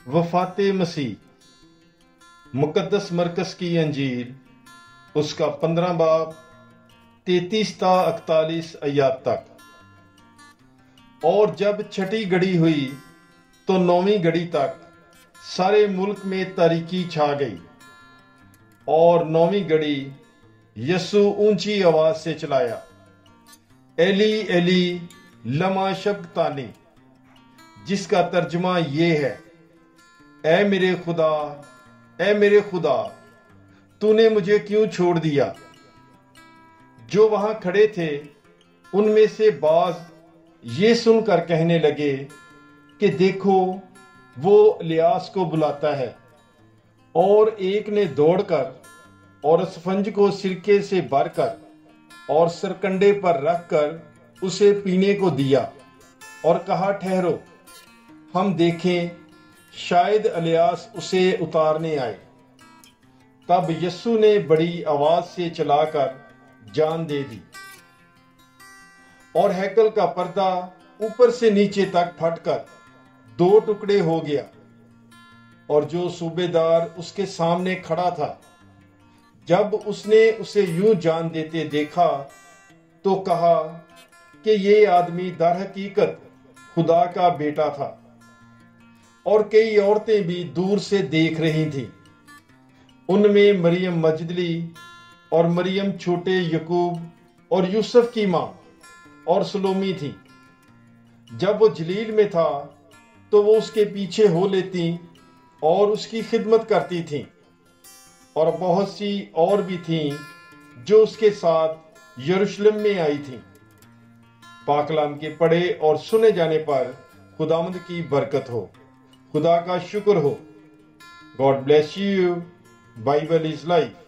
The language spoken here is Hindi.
वफ़ाते मसीह मुक़द्दस मरकज़ की अंजील उसका 15 बाब 33 ता 41 आयत तक। और जब छठी घड़ी हुई तो 9वीं घड़ी तक सारे मुल्क में तारीकी छा गई। और 9वीं घड़ी यीशु ऊंची आवाज से चिल्लाया, एली एली लमा शबक्तानी, जिसका तर्जुमा ये है, ऐ मेरे खुदा तूने मुझे क्यों छोड़ दिया। जो वहां खड़े थे उनमें से बाज ये सुनकर कहने लगे कि देखो वो इलियास को बुलाता है। और एक ने दौड़कर और स्पंज को सिरके से भरकर और सरकंडे पर रखकर उसे पीने को दिया और कहा, ठहरो, हम देखें, शायद इलियास उसे उतारने आए। तब यीशु ने बड़ी आवाज से चिल्लाकर जान दे दी और हैकल का पर्दा ऊपर से नीचे तक फटकर 2 टुकड़े हो गया। और जो सूबेदार उसके सामने खड़ा था, जब उसने उसे यूं जान देते देखा तो कहा कि ये आदमी दर हकीकत खुदा का बेटा था। और कई औरतें भी दूर से देख रही थीं। उनमें मरियम मजदली और मरियम छोटे यकूब और यूसुफ की मां और सलोमी थी। जब वो जलील में था तो वो उसके पीछे हो लेती और उसकी खिदमत करती थीं। और बहुत सी और भी थीं जो उसके साथ यरूशलेम में आई थीं। पाकलाम के पढ़े और सुने जाने पर खुदावंद की बरकत हो। खुदा का शुक्र हो। God bless you. Bible is life.